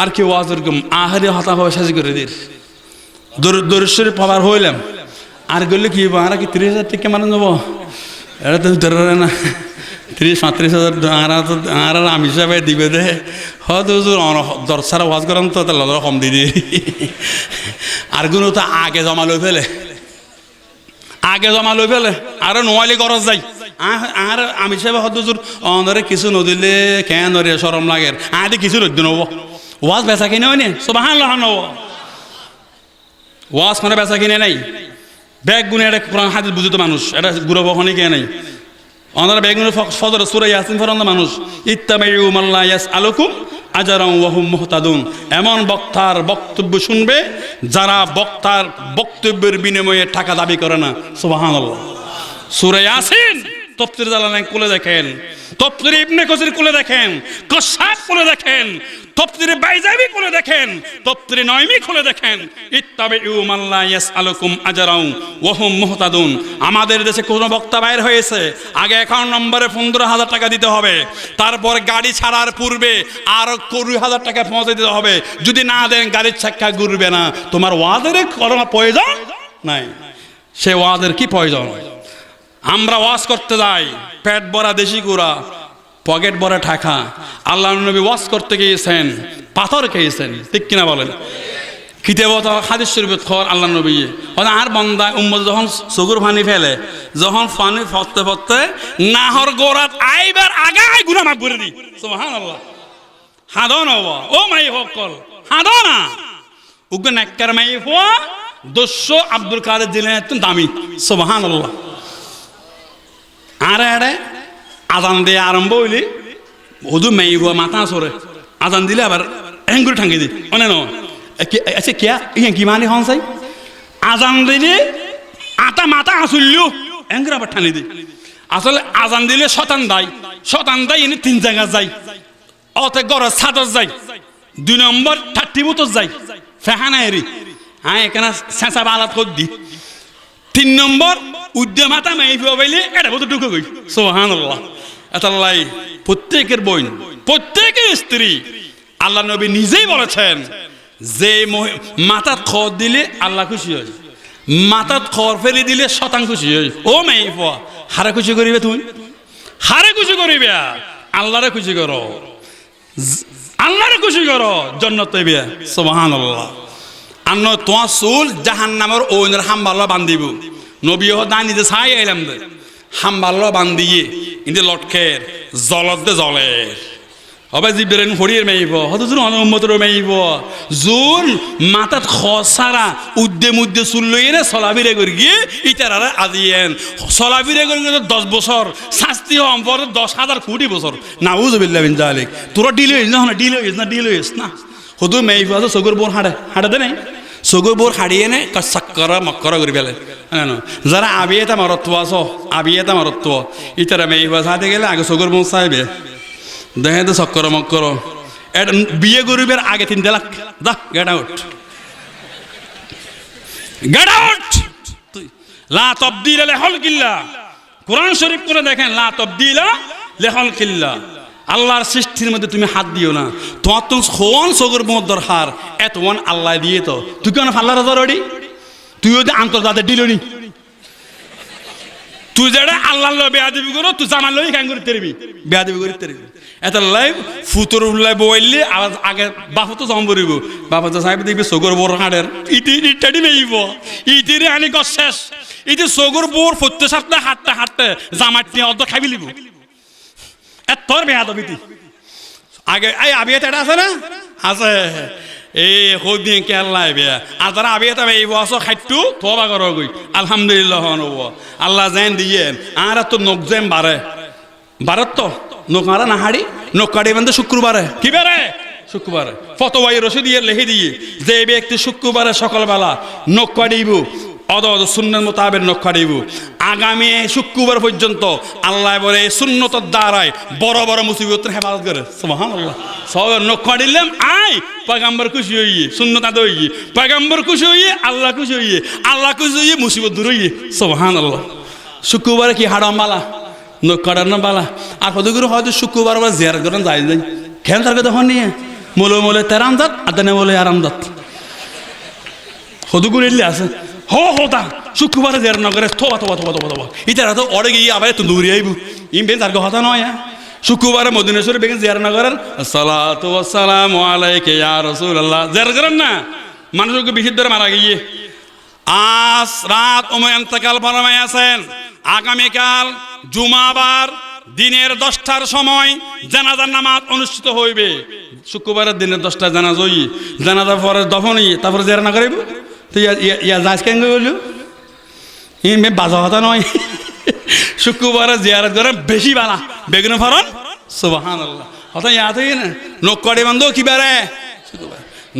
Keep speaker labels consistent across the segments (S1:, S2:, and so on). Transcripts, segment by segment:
S1: আর কি ওয়াজ এরকম আহারে হতা হবে সাজি করে দির দরিশ্বরে পাবার হইলাম আর গেলে কি আর কি 30,000 টাকা মানে নেবো এটা তো ধরে না 30-35,000 আর আমি হিসাবে দিবে দে হয়তো দরসারা ওয়াজ করেন তো তাহলে কম দিয়ে দিই আর গুলো তো আগে জমা লই ফেলে আর নোয়ালি খরচ যাই আর আমি হিসাবে হয়তো অনরে কিছু নদিলে কেন রে সরম লাগে আদি কিছু রোদ নব ওয়াজ বেচা কিনে হয় নি সুবহানাল্লাহ নব ওয়াজ মানে বেচা কিনে নাই ব্যাগ গুনে এটা কোরআন হাদিস বুঝতো মানুষ এটা গুরু বখনি কে নাই ওনারা ব্যাগ গুনে ফজর সূরা ইয়াসিন পড়ানো মানুষ ইত্তাবিউ মাল্লা ইয়াসআলুকুম আজরান ওয়া হুম মুহতাদুন এমন বক্তার বক্তব্য শুনবে যারা বক্তার বক্তব্যের বিনিময়ে টাকা দাবি করে না সুবহানাল্লাহ সূরা ইয়াসিন তফসির জালালাইন খুলে দেখেন তফসির ইবনে কাসির খুলে দেখেন কসাব খুলে দেখেন তফসির বাইজাবি খুলে দেখেন তফসির নাইমি খুলে দেখেন ইত্তাবিউ মাল্লা ইয়াসআলুকুম আজরান ওয়া হুম মুহতাদুন আমাদের দেশে কোন বক্তা বাইর হয়েছে আগে অ্যাকাউন্ট নম্বরে 15,000 টাকা দিতে হবে তারপর গাড়ি ছাড়ার পূর্বে আর 20,000 টাকা পৌঁছে দিতে হবে যদি না দেন গাড়ির চাকা ঘুরবে না তোমার ওয়াজের কোনো প্রয়োজন নাই সে ওয়াজের কি প্রয়োজন আমরা ওয়াজ করতে যাই পেট ভরা দেশি গুড়া পকেট ভরা টাকা আল্লাহর নবী ওয়াজ করতে গিয়েছেন পাথর খেয়েছেন ঠিক কিনা বলেন কিতাবত হাদিস শরীফত খবর আল্লাহর নবী আর বান্দা উম্মত যখন চকুর পানি ফেলে যখন পানি ফটতে ফটতে নাহর গোড়াত আইবার আগায় গুনাহ মাফ করে দি সুবহানাল্লাহ হাদন ও মাই হকল হাদনা উগন এককার মাই ফো 200 আব্দুল কাদের জিলানী দামি সুবহানাল্লাহ আরে আরে আজান দিয়ে আরম্ভ হইলি ওদু মেয়ে মাথা সরে আজান দিলে আবার এঙ্গুর ঠাঙ্গি দি অনে ন আচ্ছা কিয়া ইয়া কি মানে হন চাই আজান দিলে আটা মাথা আসুল্লু এঙ্গুর আবার ঠানি দি আসলে আজান দিলে শতান দাই এনে 3 জায়গা যাই অতে গড় ছাদত যাই 2 নম্বর 30 মতো যাই ফেহানা এরি হ্যাঁ এখানে চেঁচা বালাত কর দি 3 নম্বর উদ্যমাতা মাইফি হইলে এটা বলতে ঢুকে গই সুবহানাল্লাহ আতাল্লাহ প্রত্যেকের বোন প্রত্যেকের স্ত্রী আল্লাহ নবী নিজেই বলেছেন যে মাথাত খর দিলে আল্লাহ খুশি হয় মাথাত খর ফেলে দিলে শতাং খুশি হয় ও মাইফ হারে খুশি করিবে তুমি হারে খুশি করিবে আল্লাহরে খুশি করো জান্নাত পাইবে সুবহানাল্লাহ আন্ন তোমার চুল জাহান্নামের ওইনের হামবাল্লা বান্ধিব নবী দান নিজে ছাই আইলাম দে হামবাল্লা বান্ধিয়ে ইন্দে লটকের জলতে জলের হবে জিবেরেন হরিয়ের মেইব হয়তো জোর অনুমতর মেইব জোর মাথাত খসারা উদ্যে চুল লইয়ে না চলাফিরে করে গিয়ে ইতারা আজিয়েন চলাফিরে করে 10 বছর শাস্তি সম্পদ 10,000 কোটি বছর নাউজুবিল্লাহ মিন যালিক তোরা ডিল হইস না হদু মেইব আছে সগর বোর হাড়ে দে নাই সগর বোর হাড়িয়ে নে সাক্করা মক্করা করে বেলে না যারা আবিয়েতা মারত্ব ইতারা মেইব সাথে গেলে আগে সগর বোর চাইবে দেখেন তো চক্কর মক্কর এটা বিয়ে গরিবের আগে 3 লাখ দা গেট আউট লা তাবদীলা লিখালকিল্লাহ কোরআন শরীফ করে দেখেন লা তাবদীলা লিখালকিল্লাহ আল্লাহর সৃষ্টির মধ্যে তুমি হাত দিও না তোমার তো কোন সগর মোর দরকার এত ওয়ান আল্লাহ দিয়ে তো তুই কেন আল্লাহর রাজা রেডি তুই ওই আন্তর্জাতিক ডিলনি তুই যেটা আল্লাহ বেয়াদবি করো তুই জামাল লই কেন করতে পারবি বেয়াদবি করতে পারবি এত লাইভ ফুতর উল্লাই বইলে আগে বাপু তো জম করিব বাপু তো সাহেব দেখবি সগর বোর হাড়ের ইটি মেইব ইটিরে আনি গছ শেষ ইটি সগর বোর প্রত্যেক সপ্তাহে হাঁটতে জামাত নিয়ে অর্ধ খাবি লিব তোর বেয়াদবি আগে এই আবিয়াত এটা আছে না আছে এই হদিন কেল্লাই বেয়া আর যারা আবিয়াত এই বছর খাইটু তোবা করো গই আলহামদুলিল্লাহ নব আল্লাহ যেন দিয়ে আর তো নখ যেম বারে তো নখ মারা না হাড়ি নখ কাটি বান্ধে শুক্রবারে কি বারে শুক্রবারে ফতোয়াই রশিদ দিয়ে লিখে দিয়ে যে ব্যক্তি শুক্রবারে সকালবেলা নখ কাটিব অদ সুন্নাত মোতাবেক নখ কাটিব আগামী শুক্রবার পর্যন্ত আল্লাহ বলে এই সুন্নতের দ্বারায় বড় বড় মুসিবতের হেফাজত করে সুবহানাল্লাহ সব নখ কাটিলাম আয় পয়গম্বর খুশি হইয়ে সুন্নত আদায় হইয়ে পয়গম্বর খুশি হইয়ে আল্লাহ খুশি হইয়ে মুসিবত দূর হইয়ে সুবহানাল্লাহ শুক্রবারে কি হাড়াম বালা নখ কাটানো বালা আর কতগুলো হয়তো শুক্রবার আবার জিয়ারত করেন যায় কেন তার কথা নিয়ে মোলে তেরামদাত আদানে বলে আরামদাত হদুগুর এলে আছে হতা শুক্রবারে জের নগরে থোবা ইতারা তো অড়ে গিয়ে আবার তো দূরে আইবু ইম বেন তার কথা নয় শুক্রবারে মদিনেশ্বরে বেগেন জিয়ার নগরের আসসালাতু ওয়াসসালামু আলাইকা ইয়া রাসূলুল্লাহ জের করেন না মানুষকে বিশুদ্ধ মারা গিয়ে আজ রাত ওমর ইন্তেকাল ফরমায় আছেন আগামীকাল জুমাবার দিনের 10টার সময় জানাজার নামাজ অনুষ্ঠিত হইবে শুক্রবারের দিনের 10টায় জানাজা হই জানাজার পরে দফনই তারপরে জেরা না করিব তো ইয়া যাস কেন বললো ইমে বাজা কথা নয় শুক্রবারে জিয়ারত করে বেশি বালা বেগুন ফরন সুবহানাল্লাহ হতা ইয়াদ হই না নোক কড়ে বন্ধ কি বারে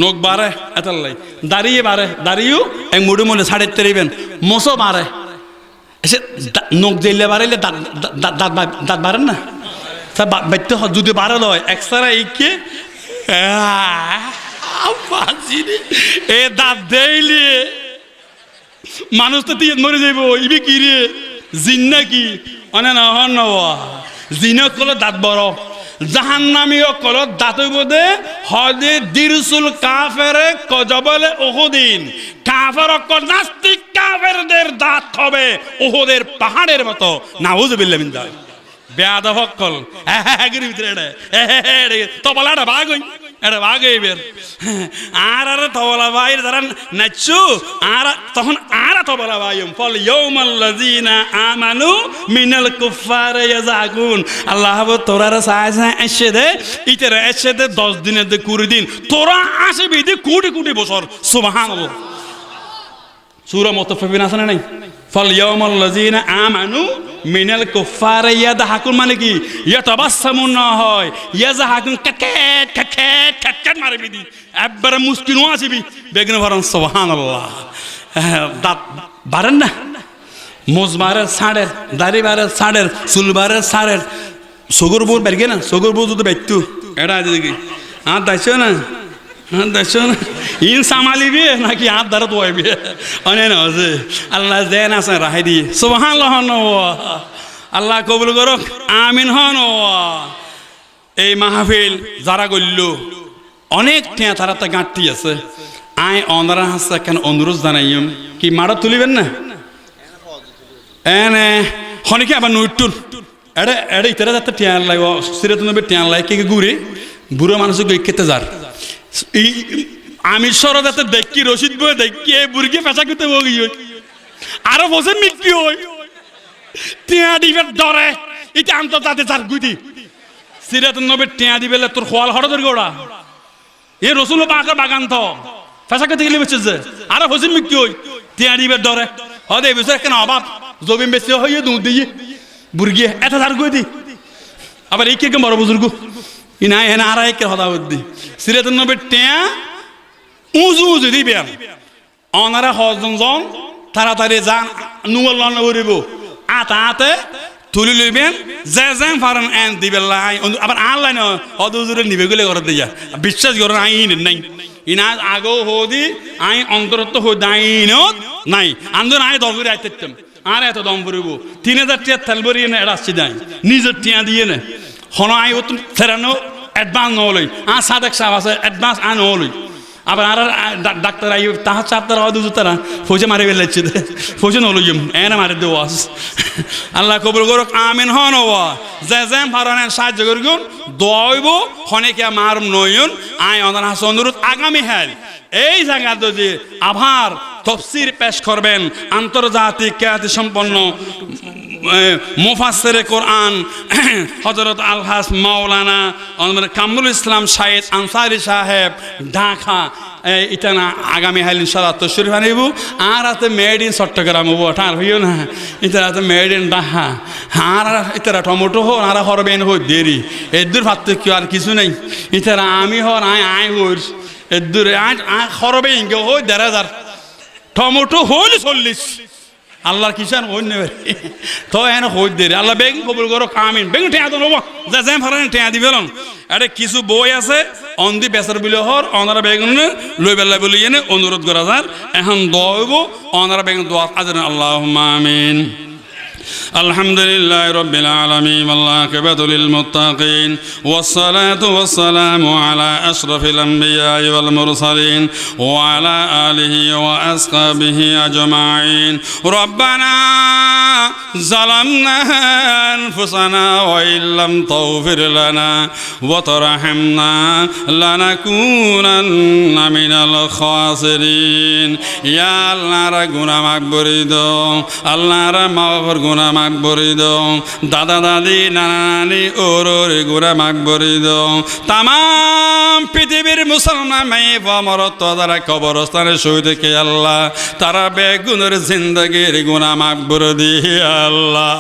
S1: নোক বারে এতলাই দাঁড়িয়ে বারে দাঁড়িয়েও এক মুড়ি মনে সাড়ে তেরিবেন মোসো বারে এসে নোক জেলে বাড়াইলে দাঁত বাড়েন না বাইতে যদি বাড়া লয় এক্সট্রা এইকে এ দাঁত দেইলে মানুষ তো দিয়ে মরে যাইব ইবি কি রে জিন নাকি অনে নহন জিনক কলে দাঁত বড় জাহান্নামীয় কল দাঁত বোধে হদে দিরসুল কাফেরে কজবলে ওহুদিন কাফের নাস্তিক কাফেরদের দাঁত হবে ওহুদের পাহাড়ের মতো নাউযুবিল্লাহ মিন যালিক বেয়াদব কল এগির ভিতরে এড়ে তবলাটা ভাগই এটা ভাগই বের আর তবলা ভাই যারা নাচু আর তখন আর তবলা ভাইম ফল ইয়াউমাল্লাযিনা আমানু মিনাল কুফারে ইয়াযাকুন আল্লাহ তোরার সাইসা এসে দে ইতরে এসে দে 10 দিনের দে 20 দিন তোরা আসবি দে কোটি কোটি বছর সুবহানাল্লাহ সূরা মুতাফফিফিন আছে না নাই ফল ইয়াউমাল্লাযিনা আমানু মিনাল কুফারে ইয়াযহাকুন মানে কি ইয়াতাবাসসামুন না হয় ইয়াযহাকুন কাকেট মারবি দি একবার মুস্কিনও আসবি বেগনে ভরন সুবহানাল্লাহ দাঁত বারেন না মোজবারে সাড়ের দাড়ি বারে সাড়ের চুলবারে সাড়ের সগরপুর বেরগে না সগরপুর যদি বাইতু এটা দেখি আর দাইছো না দেখছো না ইন সামালিবি নাকি হাত দ্বারা তোয়াইবি অনেক আছে আল্লাহ দেন আছে রাহাই দিয়ে সুবহানাল্লাহ আল্লাহ কবুল করক আমিন হন এই মাহফিল যারা গল্য অনেক টিয়া তারা তা গাঁটটি আছে আয় অনারা হাসা কেন অনুরোধ জানাইম কি মাড়া তুলিবেন না এনে হনিকে আবার নইটুন এড়ে এড়ে ইতারা যাতে টিয়ান লাগে সিরাত নবে টিয়ান লাগে কে ঘুরে বুড়ো মানুষকে খেতে যার আমি সরদাতে দেখি রশিদ বই দেখি এই বুড়িকে পেশা করতে বগি আরো বসে মিটকি হই টিয়া দিবে ডরে এটা আন্তর্জাতিক যার গুদি সিরাত নবে টিয়া দিবে তোর খোয়াল হরদের গোড়া এ রসুল বাঁকা বাগান তো পেশা করতে গেলে বেঁচে যে আরো বসে মিটকি হই টিয়া দিবে ডরে হদে এই বিষয়ে কেন অভাব জমিন বেশি হইয়ে দুধ দিয়ে বুড়ি এটা যার গুদি আবার এই কে বড় বুজুর্গ ইনা এনা আর একে হদা বুদ্ধি সিরাত নবে টিয়া উজু উজু দিবেন অনারা হজন জন তাড়াতাড়ি যান নুয়াল নবরিব আতে তুলি লইবেন যে যে ফারেন এন দিবেন লাই আবার আনলাইন হদুজুরে নিবে গলে করে দিয়া বিশ্বাস করেন আইন নাই ইনা আগো হদি আই অন্তরত্ব হদাইন নাই আন্দন আই দল করে আইতেম আর এত দম পড়ব 3000 টিয়া তেল ভরিয়ে না এটা আসছি নাই নিজের টিয়া দিয়ে না হন আই অত ফেরানো অ্যাডভান্স নলই আর সাদেক সাহেব আছে অ্যাডভান্স আন নলই আবার আর ডাক্তার আই তাহার চাপতার হদুজু তারা ফৌজে মারি বেলাচ্ছে ফৌজে নলইম এনে মারি দেওয়াস আল্লাহ কবুল করুক আমিন হন ওয়া যে যে ফারানের সাহায্য করগুন দোয়া হইব হনেকে মারুম নয়ন আই অনার হাস অনুরোধ আগামী হেল এই জায়গা যদি আভার তফসির পেশ করবেন আন্তর্জাতিক খ্যাতি সম্পন্ন মুফাসসিরে কোরআন হযরত আলহাস মাওলানা কামরুল ইসলাম শাহেদ আনসারি সাহেব ঢাকা ইটানা আগামী হাইল ইনশাআল্লাহ তশরিফ আনিব আর আতে মেড ইন চট্টগ্রাম হবো ঠার হইও না ইতারাতে মেড ইন ঢাকা আর ইতারা টমেটো হো আর হরবেন হই দেরি এদুর পার্থক্য আর কিছু নেই ইতারা আমি হর আই হইর এদুর হরবে ইঙ্গে হই 1000 টমেটো হইল 40 আল্লাহর কিষান হই নেবে তো এনে হই দেরি আল্লাহ বেগিন কবুল করো আমিন বেগিন টিয়া তো নব যা যেন ফারান টিয়া দিবেলন আরে কিছু বই আছে অন্দি বেসার বিলে হর অনারা বেগুন লই বেলা বলি এনে অনুরোধ করা যার এখন দোয়া হইব অনারা বেগুন দোয়া আজর আল্লাহুম্মা আমিন الحمد لله رب العالمين والعاقبة للمتقين والصلاة والسلام على أشرف الأنبياء والمرسلين وعلى آله وأصحابه أجمعين ربنا ظلمنا أنفسنا وإن لم تغفر لنا وترحمنا لنكونن من الخاسرين يا الله رغنا مغفريدو الله رمغفر গুনা মাগ ভরি দাও দাদা দাদি নানা নানি ওর গুনা মাগ ভরি দাও তামাম পৃথিবীর মুসলমান মেয়ে মরত তারা কবরস্থানে শুয়ে থেকে আল্লাহ তারা বেগুনের জিন্দগির গুনা মাগ ভরে দিয়ে আল্লাহ